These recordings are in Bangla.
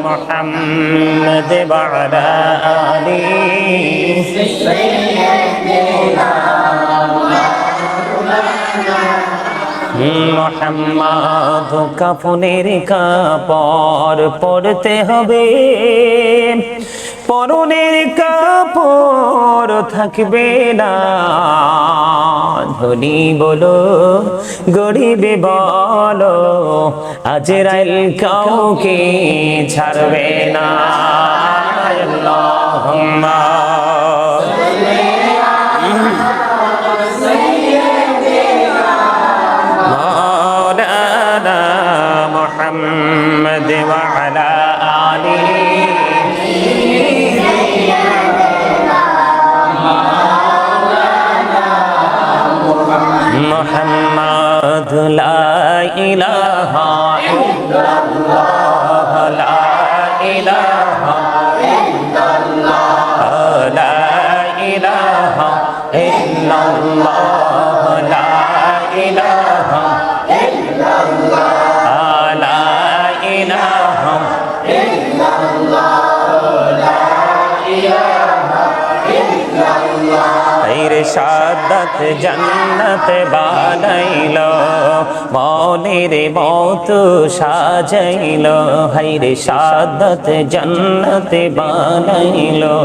محمد وعلى آله মোহাম্মদ কাফনের কাপড় পরতে হবে, পরনের কাপড় থাকবে না। ধনী বলো গরিবে বলো, আজরাইল কাউকে ছাড়বে না। আল্লাহুম্মা محمد وعلى آله محمد لا إله إلا الله لا إله إلا الله لا إله إلا الله لا إله إلا الله শাহাদাত জান্নাত বানাইলো, মনের মত সাজাইলো। হায়রে শাহাদাত জান্নাত বানাইলো,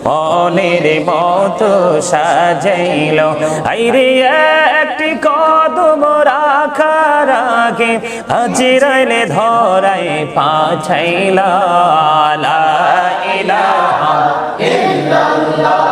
মনের মত সাজাইলো। হায়রে একটি কদম রাখার আগে আজরাইল ধরায় পাছাইলা। লা ইলাহা ইল্লাল্লাহ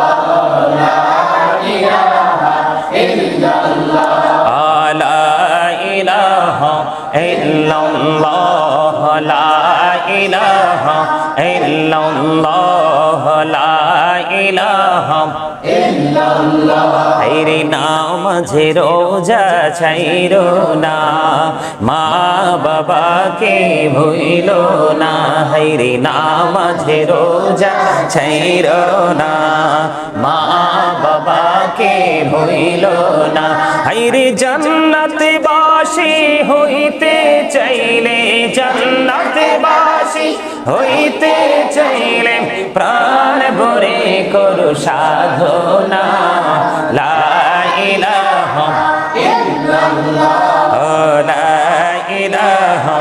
হায়রে নামাজে রোজা ছাইরো না, মা বাবাকে ভুইলো না। হায়রে নামাজে রোজা ছাইরো না, মা বাবাকে ভুইলো না। হায়রে জান্নাতে বাসী হইতে চাইলে, জান্নাতে বাসী হইতে চাইলে প্রাণ ভরে করো সাধনা। লা ইলাহা ইল্লাল্লাহ লা ইলাহা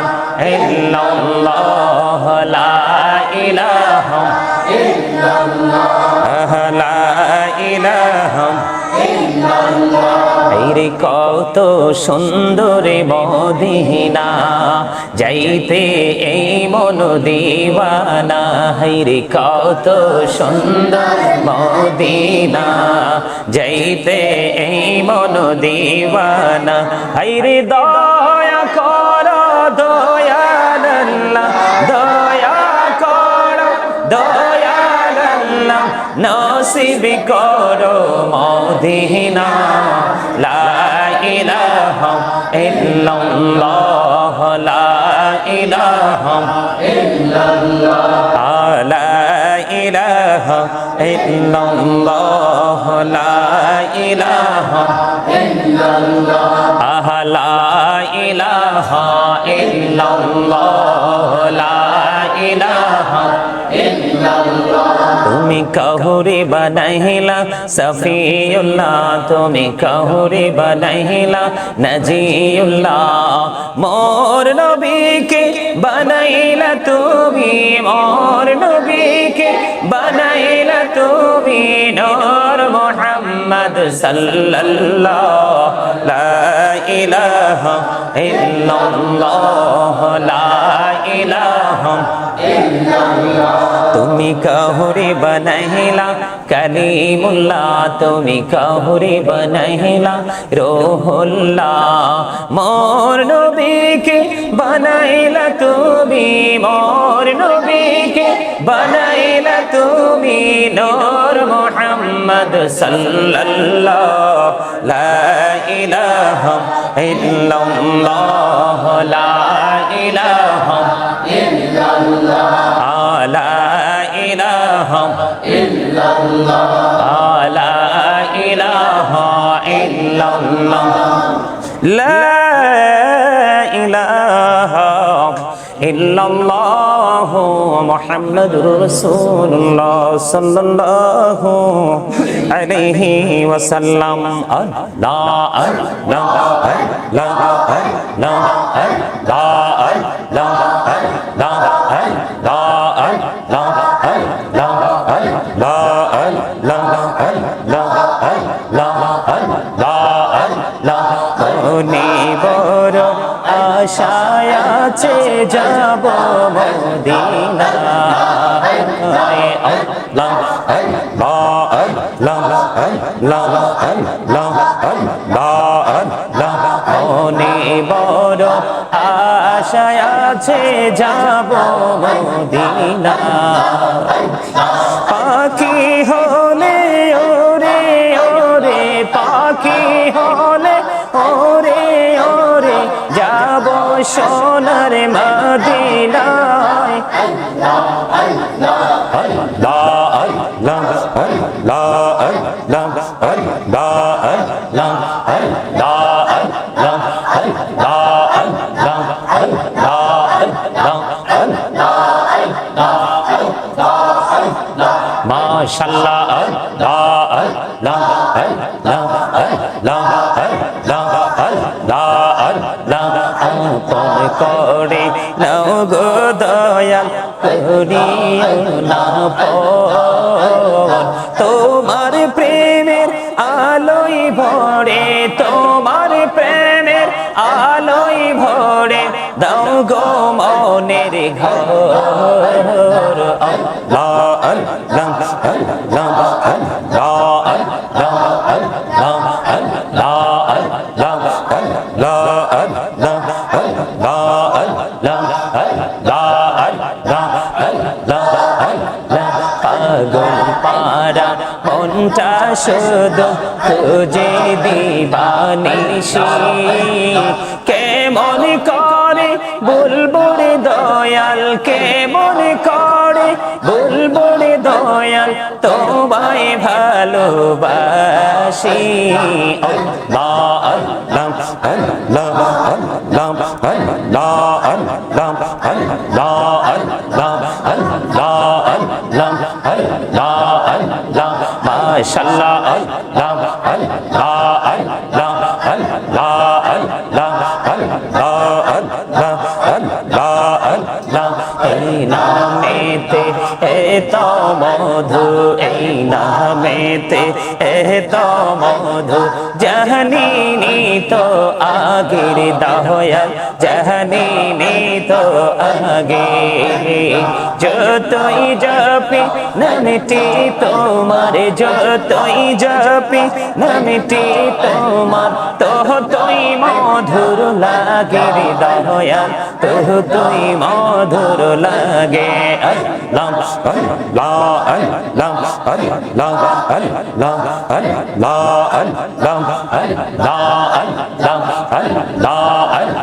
ইল্লাল্লাহ লা ইলাহা ইল্লাল্লাহ লা ইলাহা ইল্লাল্লাহ। হায়রে কত সুন্দর মদিনা, যাইতে এই মন দিওয়ানা। হায়রে কত সুন্দর মদিনা, যাইতে এই মন দিওয়ানা। হায়রে দয়া করো দয়াল আল্লাহ, দয়া করো দয়াল আল্লাহ, নসিব করো মদিনা। লা ইলাহা ইল্লাল্লাহ লা ইলাহা ইল্লাল্লাহ লা ইলাহা ইল্লাল্লাহ লা ইলাহা ইল্লাল্লাহ লা ইলাহা ইল্লাল্লাহ লা ইলাহা ইল্লাল্লাহ। তুমি কাহুরে বানাইলা সফিউল্লাহ, তুমি কাহুরে বানাইলা নজিউল্লাহ। মোর নবীকে বানাইলা তুমি, মোর নবীকে বানাইলা তুমি। নূর মুহাম্মদ সাল্লাল্লাহ লা ইলাহা ইল্লাল্লাহ লা ইলাহা ইল্লাল্লাহ। তুমি কাহুরে বানাইলা কালিমুল্লাহ, তুমি কাহুরে বানাইলা রূহুল্লাহ। মোর নবীকে বানাইলা তুমি, মোর নবীকে বানাইলা তুমি। নূর মুহাম্মদ সাল্লাল্লাহ লা ইলাহা ইল্লাল্লাহ লা ইলাহা ইল্লাল্লাহ লা ইলাহা ইল্লাল্লাহ লা ইলাহা ইল্লাল্লাহ লা ইলাহা ইল্লাল্লাহু মুহাম্মাদুর রাসূলুল্লাহ সাল্লাল্লাহু আলাইহি ওয়াসাল্লাম আল্লাহ আল্লাহ আল্লাহ আল্লাহ আল্লাহ আল্লাহ আল্লাহ আল্লাহ আল্লাহ আল্লাহ আল্লাহ মনে বড় আশায় আছে যাব মদিনায় আল্লাহ আল্লাহ আল্লাহ আল্লাহ আল্লাহ আল্লাহ মনে বড় আশায় আছে যাব মদিনায় পাখি হলে ওরে ওরে পাখি হলে ওরে ওরে যাব সোনার মদিনায় আল্লাহ আল্লাহ আল্লাহ আল্লাহ আল্লাহ আল্লাহ আল্লাহ মাশাআল্লাহ আল্লাহ আল্লাহ আল্লাহ আল্লাহ আল্লাহ আল্লাহ আল্লাহ আপন করে নাও গো দয়াল করিও না পর তোমার প্রেমের আলোয় ভরে তোমার প্রেমের আলোয় ভরে দাও গো মনের ঘর আল্লাহ আল্লাহ আল্লাহ আল্লাহ আল্লাহ আল্লাহ আল্লাহ পাগল পারা মনটা শুধু খুঁজে দিবানিশি কেমন করে বলবো রে দয়াল কেমন করে বলবো রে দয়াল তোমায় ভালোবাসি আল্লাহ আল্লাহ আল্লাহ আল্লাহ আল্লাহ আল্লাহ আল্লাহ আল্লাহ আল্লাহ আল্লাহ মাশাআল্লাহ আল্লাহ আল্লাহ আল্লাহ আল্লাহ আল্লাহ আল্লাহ আল্লাহ আল্লাহ এই নামেতে এত মধু এই নামেতে এত মধু জাহানিনি তো আগের দয়াল জাহানিনি তো আগে যতই জপি নামটি তোমার যতই জপি নামটি তোমার ততই মধুর লাগে রে দয়াল ততই মধুর লাগে আল্লাহ আল্লাহ আল্লাহ আল্লাহ আল্লাহ আল্লাহ আল্লাহ আল্লাহ আল্লাহ আল্লাহ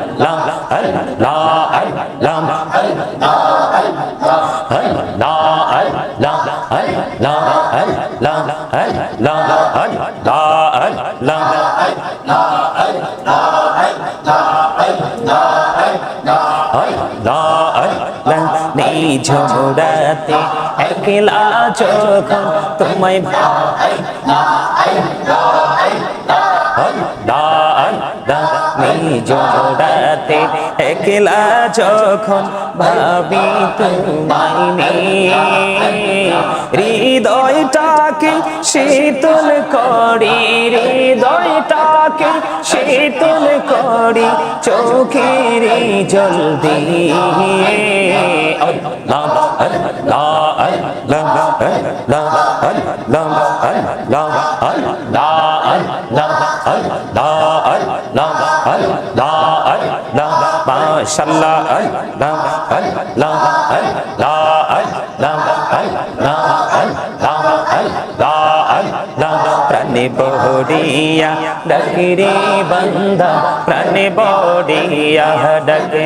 ঝোড়াতে একলা যখন তোমায় জোড়াতে একলা যখন ভাবি তোমায় নিয়ে হৃদয়টাকে শীতল করি হৃদয়টাকে শীতল করি চোখের জল দিয়ে আল্লাহ আল্লাহ আল্লাহ আল্লাহ আল্লাহ আল্লাহ আল্লাহ আল্লাহ আল্লাহ আল্লাহ আল্লাহ মাশাআল্লাহ আল্লাহ আল্লাহ আল্লাহ আল্লাহ আল্লাহ আল্লাহ আল্লাহ প্রাণ প্রাণে বড়িয়া ডাকে রে বান্দা প্রাণে বড়িয়া ডাকে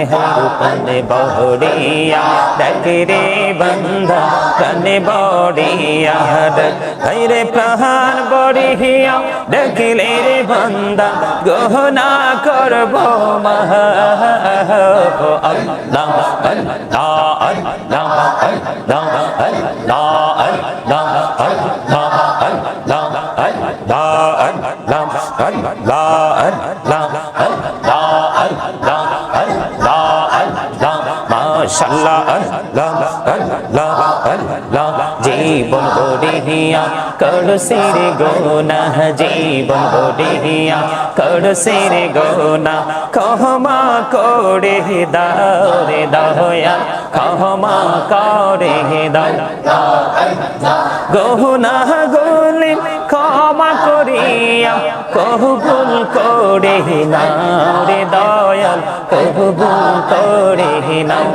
প্রাণে বড়িয়া ডাকে রে বান্দা প্রাণে বড়িয়া ডাকে রে প্রাণ বড়িয়া ডাকিলে রে বান্দা গহনা করব মাহ আল্লাহ আল্লাহ আল্লাহ আল্লাহ আল্লাহ আল্লাহ জীবন গড়িয়া করসির গোনা জীবন গড়িয়া করসির গোনা ক্ষমা করে দাও রে দয়া ক্ষমা করে দাও গহনা গলি ক্ষমা করিয়া কবুল করে নাও রে দয়াল কবুল করে নাও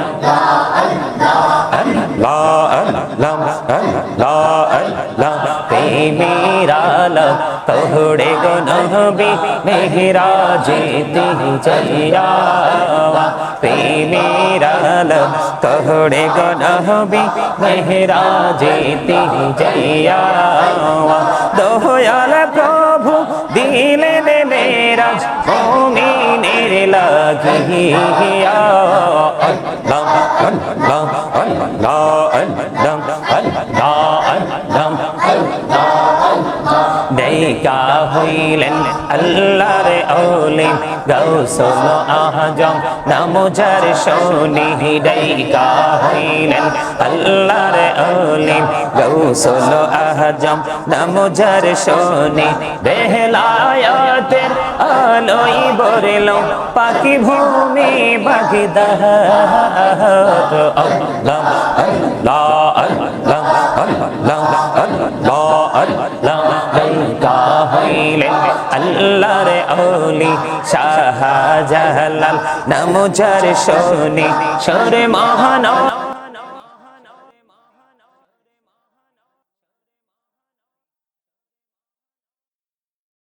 মেহরালা তোহড়ে গো নবী মেহরাজেতে যাইয়া মেহরালা তোহড়ে গো নবী মেহরাজেতে যাইয়া দয়াল প্রভু দিলেন মেরাজ মুমিনের লাগিয়া আল্লাহ আল্লাহ আল্লাহ আল্লাহ আল্লাহ দেখা হইলেন আল্লাহর ওলি গাউসুল আজম নাম যার শুনি দেখা হইলেন আল্লাহর ওলি গাউসুল আজম নাম যার শুনি বেলায়াতের আলোয় বরল পাখি ভূমি বাগদাদ আল্লাহ আল্লাহ আল্লাহ আল্লাহ আল্লাহ আল্লাহ দেখা হইলেন আল্লাহর ওলি শাহজালাল নাম যার শুনি সরে মহান